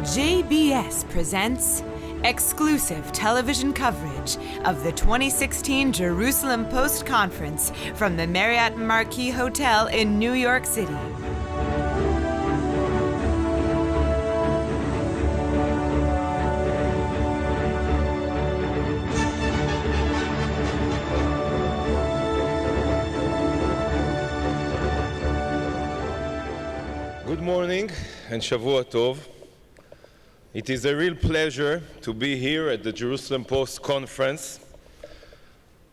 JBS presents exclusive television coverage of the 2016 Jerusalem Post Conference from the Marriott Marquis Hotel in New York City. Good morning and Shavua Tov. It is a real pleasure to be here at the Jerusalem Post Conference.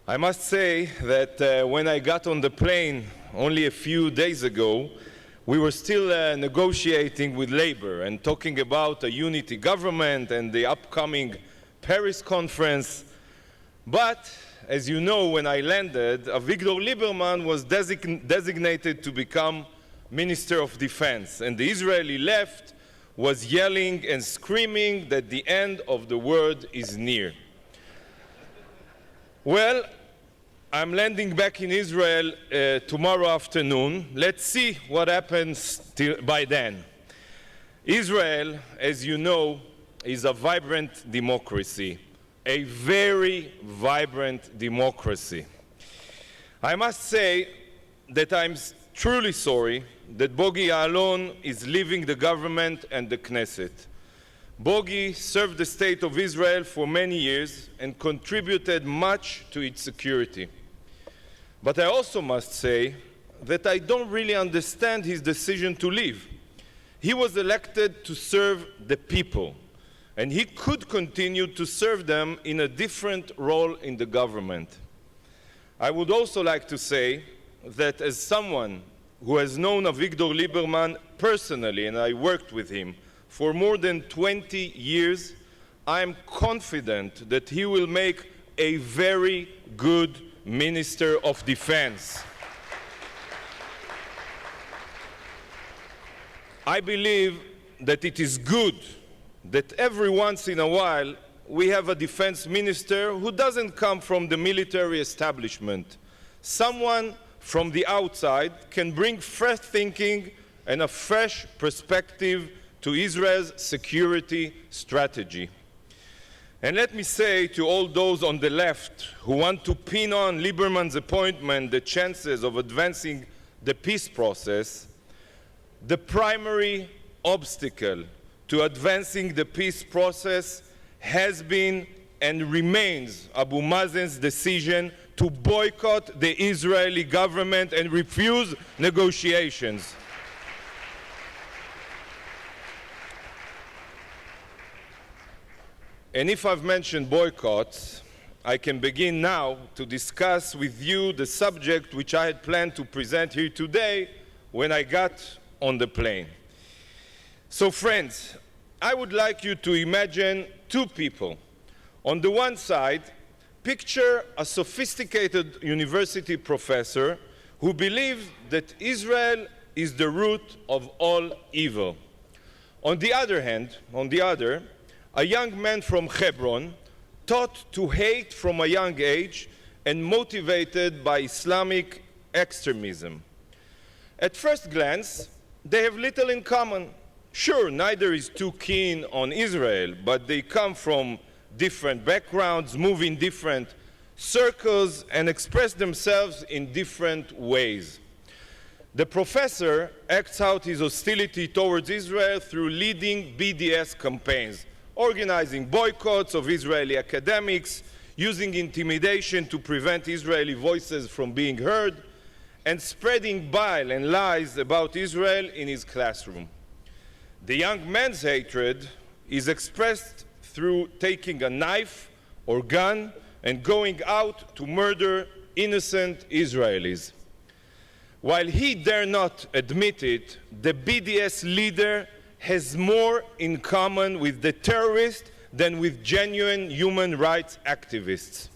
I must say that when I got on the plane only a few days ago, we were still negotiating with labor and talking about a unity government and the upcoming Paris conference. But, as you know, when I landed, Avigdor Lieberman was designated to become Minister of Defense, and the Israeli left was yelling and screaming that the end of the world is near. Well, I'm landing back in Israel tomorrow afternoon. Let's see what happens by then. Israel, as you know, is a vibrant democracy, a very vibrant democracy. I must say that I'm truly sorry that Bogi Ya'alon is leaving the government and the Knesset. Bogi served the state of Israel for many years and contributed much to its security. But I also must say that I don't really understand his decision to leave. He was elected to serve the people, and he could continue to serve them in a different role in the government. I would also like to say that as someone who has known Avigdor Lieberman personally, and I worked with him for more than 20 years, I am confident that he will make a very good Minister of Defense. I believe that it is good that every once in a while we have a defense minister who doesn't come from the military establishment. Someone from the outside can bring fresh thinking and a fresh perspective to Israel's security strategy. And let me say to all those on the left who want to pin on Lieberman's appointment the chances of advancing the peace process, the primary obstacle to advancing the peace process has been and remains Abu Mazen's decision to boycott the Israeli government and refuse negotiations. And if I've mentioned boycotts, I can begin now to discuss with you the subject which I had planned to present here today when I got on the plane. So friends, I would like you to imagine two people. On the one side, picture a sophisticated university professor who believes that Israel is the root of all evil. On the other, a young man from Hebron, taught to hate from a young age and motivated by Islamic extremism. At first glance, they have little in common. Sure, neither is too keen on Israel, but they come from different backgrounds, move in different circles, and express themselves in different ways. The professor acts out his hostility towards Israel through leading BDS campaigns, organizing boycotts of Israeli academics, using intimidation to prevent Israeli voices from being heard, and spreading bile and lies about Israel in his classroom. The young man's hatred is expressed through taking a knife or gun and going out to murder innocent Israelis. While he dare not admit it, the BDS leader has more in common with the terrorist than with genuine human rights activists.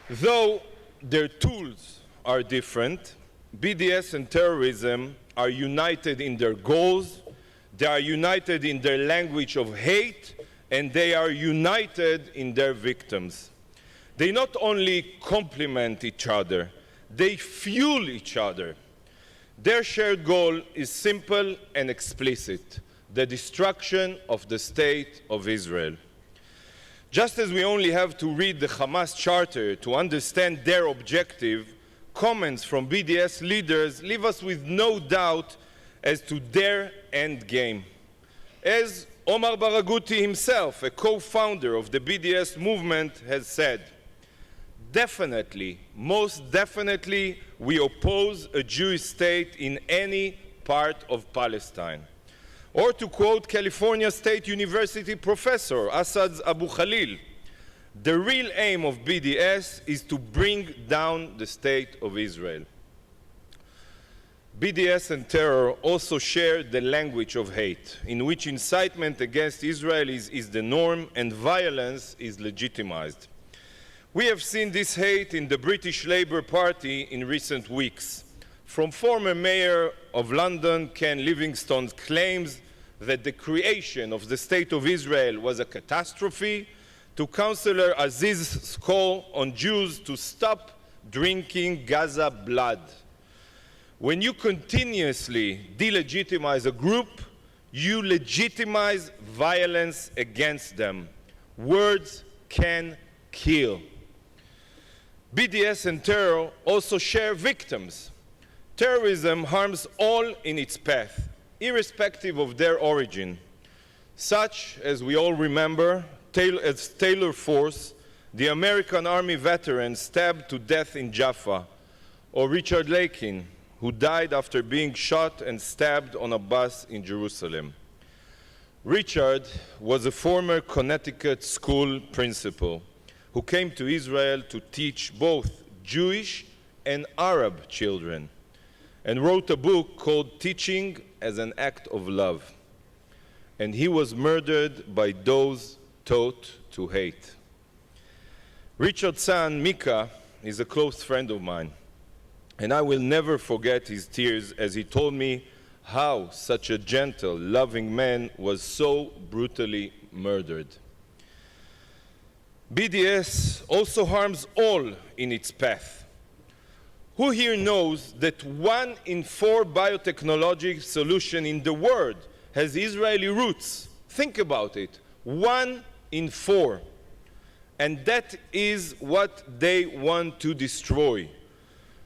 Though their tools are different, BDS and terrorism are united in their goals, they are united in their language of hate, and they are united in their victims. They not only complement each other, they fuel each other. Their shared goal is simple and explicit: the destruction of the state of Israel. Just as we only have to read the Hamas charter to understand their objective, comments from BDS leaders leave us with no doubt as to their end game. As Omar Baraghouti himself, a co-founder of the BDS movement, has said, definitely, most definitely, we oppose a Jewish state in any part of Palestine. Or to quote California State University professor Asad Abu Khalil, the real aim of BDS is to bring down the state of Israel. BDS and terror also share the language of hate, in which incitement against Israel is the norm and violence is legitimized. We have seen this hate in the British Labour Party in recent weeks, from former Mayor of London Ken Livingstone's claims that the creation of the State of Israel was a catastrophe, to Councillor Aziz's call on Jews to stop drinking Gaza blood. When you continuously delegitimize a group, you legitimize violence against them. Words can kill. BDS and terror also share victims. Terrorism harms all in its path, irrespective of their origin. Such as we all remember, as Taylor Force, the American Army veteran stabbed to death in Jaffa, or Richard Lakin, who died after being shot and stabbed on a bus in Jerusalem. Richard was a former Connecticut school principal who came to Israel to teach both Jewish and Arab children, and wrote a book called Teaching as an Act of Love. And he was murdered by those taught to hate. Richard's son, Mika, is a close friend of mine, and I will never forget his tears as he told me how such a gentle, loving man was so brutally murdered. BDS also harms all in its path. Who here knows that 1 in 4 biotechnology solution in the world has Israeli roots? Think about it. 1 in 4. And that is what they want to destroy.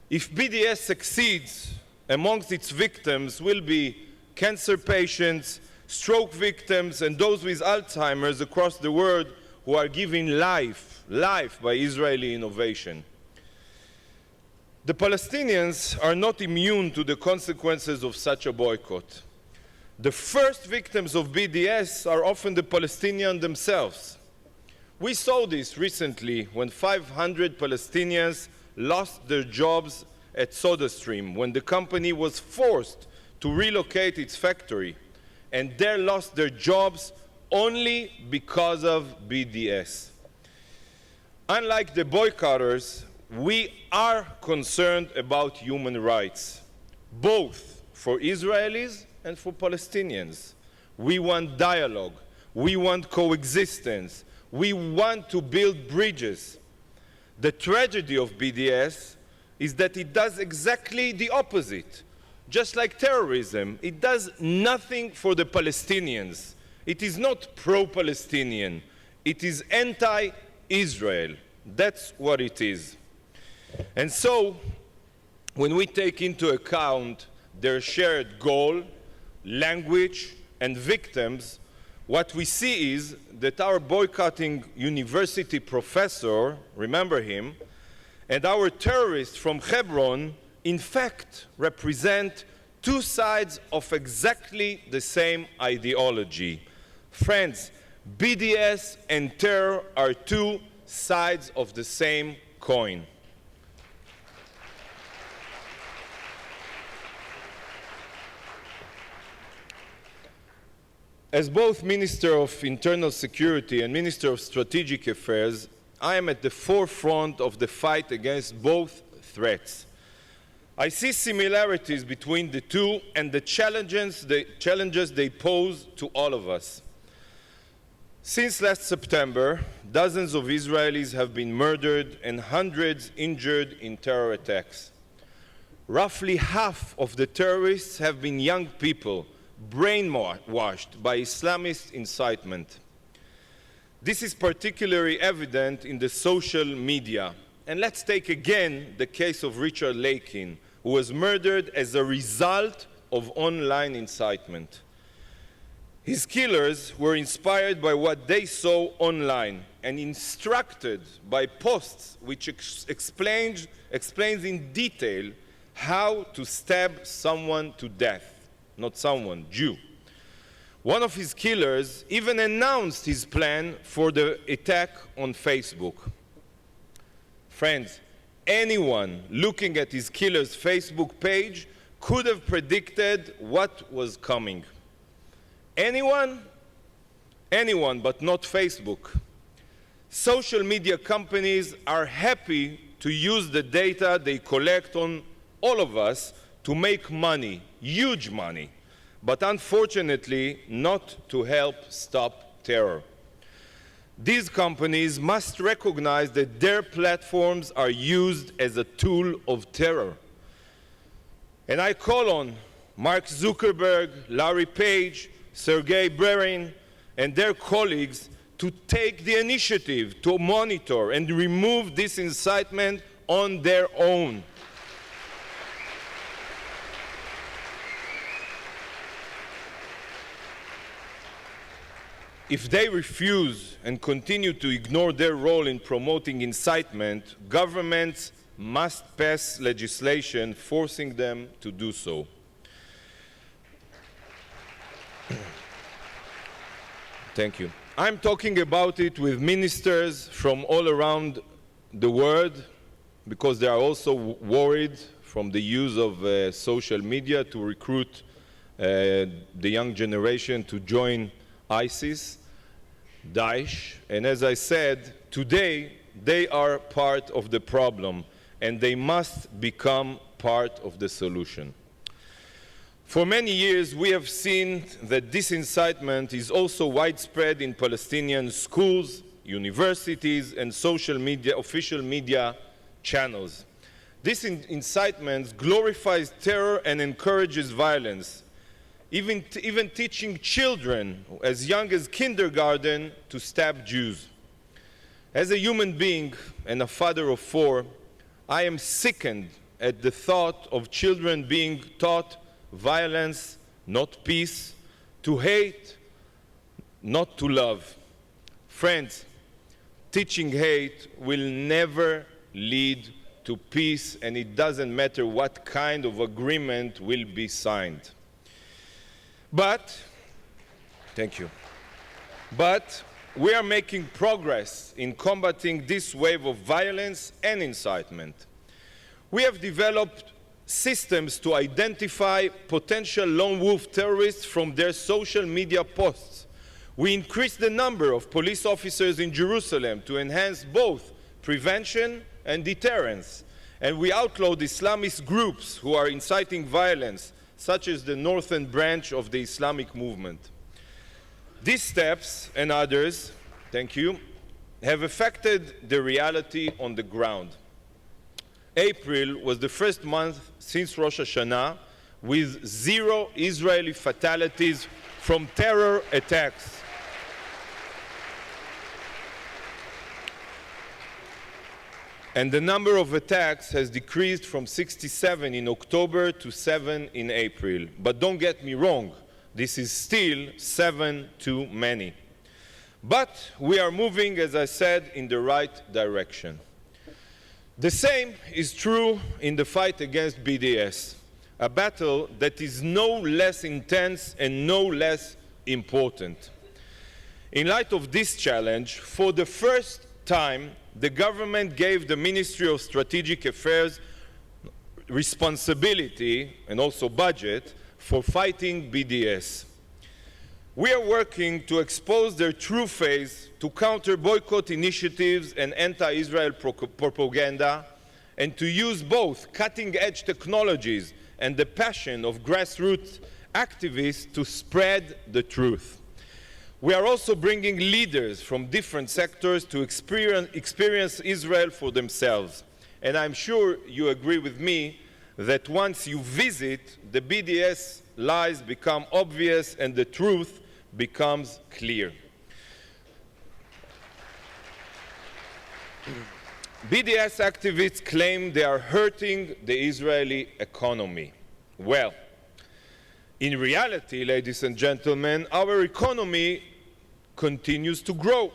If BDS succeeds, amongst its victims will be cancer patients, stroke victims, and those with Alzheimer's across the world who are given life by Israeli innovation. The Palestinians are not immune to the consequences of such a boycott. The first victims of BDS are often the Palestinians themselves. We saw this recently when 500 Palestinians lost their jobs at SodaStream when the company was forced to relocate its factory, and they lost their jobs only because of BDS. Unlike the boycotters, we are concerned about human rights, both for Israelis and for Palestinians. We want dialogue. We want coexistence. We want to build bridges. The tragedy of BDS is that it does exactly the opposite. Just like terrorism, it does nothing for the Palestinians. It is not pro-Palestinian. It is anti-Israel. That's what it is. And so, when we take into account their shared goal, language, and victims, what we see is that our boycotting university professor, remember him, and our terrorist from Hebron, in fact, represent two sides of exactly the same ideology. Friends, BDS and terror are two sides of the same coin. As both Minister of Internal Security and Minister of Strategic Affairs, I am at the forefront of the fight against both threats. I see similarities between the two and the challenges they pose to all of us. Since last September, dozens of Israelis have been murdered and hundreds injured in terror attacks. roughly half of the terrorists have been young people, brainwashed by Islamist incitement. This is particularly evident in the social media. And let's take again the case of Richard Lakin, who was murdered as a result of online incitement. His killers were inspired by what they saw online and instructed by posts which explains in detail how to stab someone to death, not someone, Jew. One of his killers even announced his plan for the attack on Facebook. Friends, anyone looking at his killer's Facebook page could have predicted what was coming. Anyone? Anyone, but not Facebook. Social media companies are happy to use the data they collect on all of us to make money, huge money, but unfortunately not to help stop terror. These companies must recognize that their platforms are used as a tool of terror. And I call on Mark Zuckerberg, Larry Page, Sergey Brin, and their colleagues to take the initiative to monitor and remove this incitement on their own. If they refuse and continue to ignore their role in promoting incitement, governments must pass legislation forcing them to do so. Thank you. I'm talking about it with ministers from all around the world because they are also worried from the use of social media to recruit the young generation to join ISIS, Daesh. And as I said, today they are part of the problem and they must become part of the solution. For many years, we have seen that this incitement is also widespread in Palestinian schools, universities, and social media, official media channels. This incitement glorifies terror and encourages violence, even teaching children as young as kindergarten to stab Jews. As a human being and a father of 4, I am sickened at the thought of children being taught violence, not peace, to hate, not to love. Friends, teaching hate will never lead to peace, and it doesn't matter what kind of agreement will be signed. But, thank you. But we are making progress in combating this wave of violence and incitement. We have developed systems to identify potential lone wolf terrorists from their social media posts. We increased the number of police officers in Jerusalem to enhance both prevention and deterrence. And we outlawed Islamist groups who are inciting violence, such as the northern branch of the Islamic movement. These steps and others, thank you, have affected the reality on the ground. April was the first month since Rosh Hashanah with 0 Israeli fatalities from terror attacks. And the number of attacks has decreased from 67 in October to 7 in April. But don't get me wrong, this is still 7 too many. But we are moving, as I said, in the right direction. The same is true in the fight against BDS, a battle that is no less intense and no less important. In light of this challenge, for the first time, the government gave the Ministry of Strategic Affairs responsibility and also budget for fighting BDS. We are working to expose their true face, to counter boycott initiatives and anti-Israel propaganda, and to use both cutting-edge technologies and the passion of grassroots activists to spread the truth. We are also bringing leaders from different sectors to experience Israel for themselves. And I'm sure you agree with me that once you visit, the BDS lies become obvious and the truth becomes clear. BDS activists claim they are hurting the Israeli economy. Well, in reality, ladies and gentlemen, our economy continues to grow.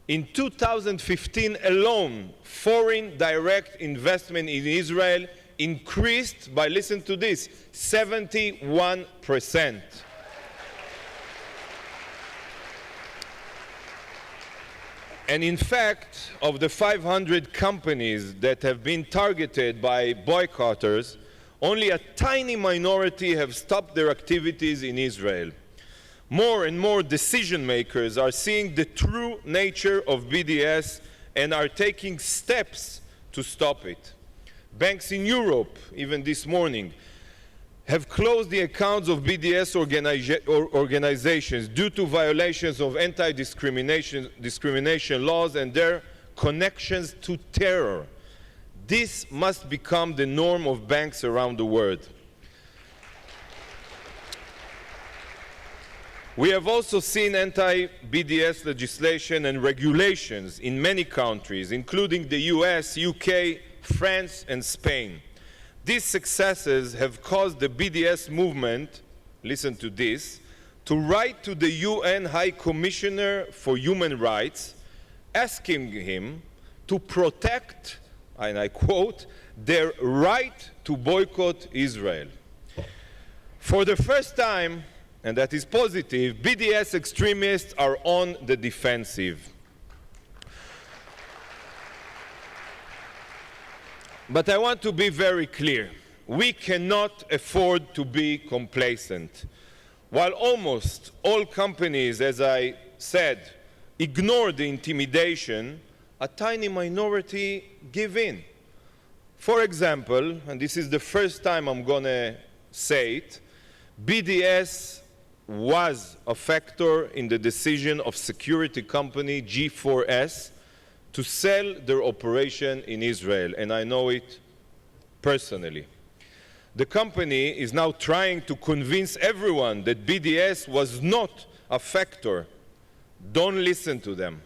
In 2015 alone, foreign direct investment in Israel increased by, listen to this, 71%. And in fact, of the 500 companies that have been targeted by boycotters, only a tiny minority have stopped their activities in Israel. More and more decision makers are seeing the true nature of BDS and are taking steps to stop it. Banks in Europe, even this morning, have closed the accounts of BDS organizations due to violations of anti-discrimination laws and their connections to terror. This must become the norm of banks around the world. We have also seen anti-BDS legislation and regulations in many countries, including the US, UK, France, and Spain. These successes have caused the BDS movement, listen to this, to write to the UN High Commissioner for Human Rights, asking him to protect, and I quote, their right to boycott Israel. For the first time, and that is positive, BDS extremists are on the defensive. But I want to be very clear. We cannot afford to be complacent. While almost all companies, as I said, ignore the intimidation, a tiny minority give in. For example, and this is the first time I'm going to say it, BDS was a factor in the decision of security company G4S to sell their operation in Israel, and I know it personally. The company is now trying to convince everyone that BDS was not a factor. Don't listen to them.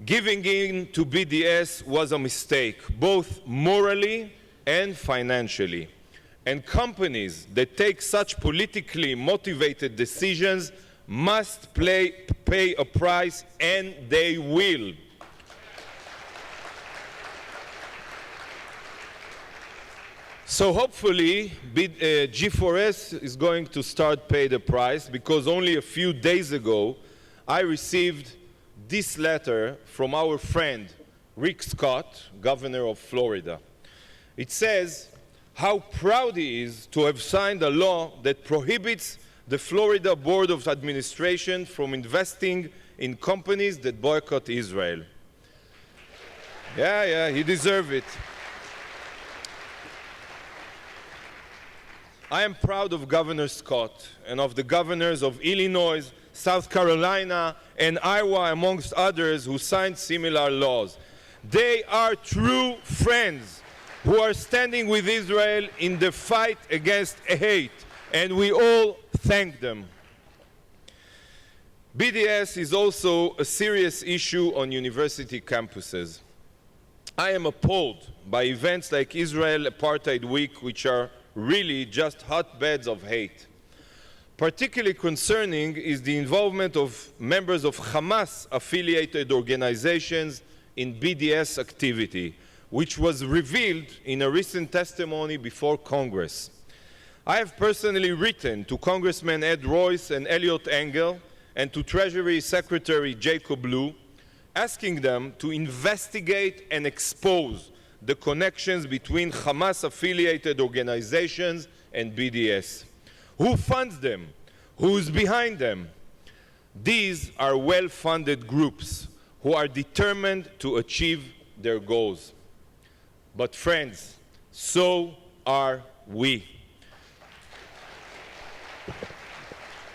Giving in to BDS was a mistake, both morally and financially. And companies that take such politically motivated decisions must pay a price, and they will. So hopefully G4S is going to start pay the price, because only a few days ago I received this letter from our friend Rick Scott, governor of Florida. It says how proud he is to have signed a law that prohibits the Florida Board of Administration from investing in companies that boycott Israel. Yeah, he deserves it. I am proud of Governor Scott and of the governors of Illinois, South Carolina, and Iowa, amongst others, who signed similar laws. They are true friends who are standing with Israel in the fight against hate, and we all thank them. BDS is also a serious issue on university campuses. I am appalled by events like Israel Apartheid Week, which are really just hotbeds of hate. Particularly concerning is the involvement of members of Hamas-affiliated organizations in BDS activity, which was revealed in a recent testimony before Congress. I have personally written to Congressman Ed Royce and Eliot Engel and to Treasury Secretary Jacob Lew, asking them to investigate and expose the connections between Hamas-affiliated organizations and BDS. Who funds them? Who is behind them? These are well-funded groups who are determined to achieve their goals. But friends, so are we.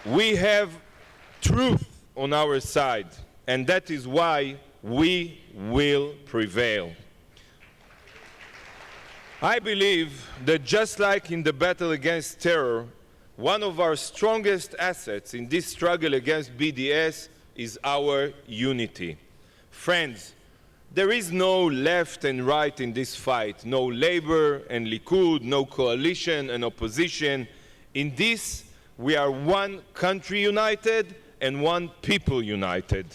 We have truth on our side, and that is why we will prevail. I believe that just like in the battle against terror, one of our strongest assets in this struggle against BDS is our unity. Friends, there is no left and right in this fight, no Labor and Likud, no coalition and opposition. In this, we are one country united and one people united.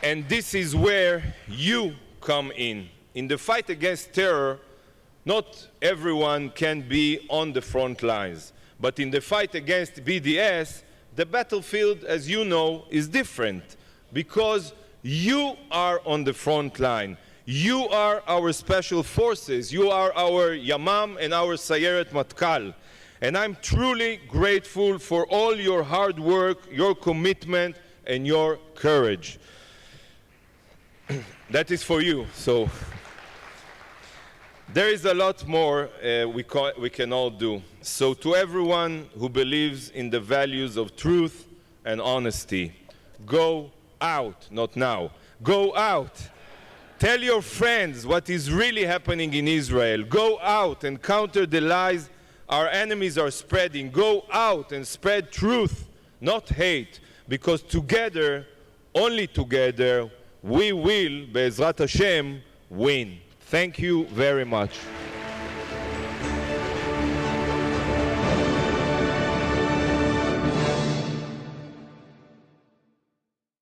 And this is where you come in. In the fight against terror, not everyone can be on the front lines. But in the fight against BDS, the battlefield, as you know, is different because you are on the front line. You are our special forces. You are our Yamam and our Sayeret Matkal. And I'm truly grateful for all your hard work, your commitment, and your courage. That is for you. So there is a lot more we can all do. So to everyone who believes in the values of truth and honesty, go out, not now. Go out. Tell your friends what is really happening in Israel. Go out and counter the lies our enemies are spreading. Go out and spread truth, not hate, because together, only together, we will, Be'ezrat Hashem, win. Thank you very much.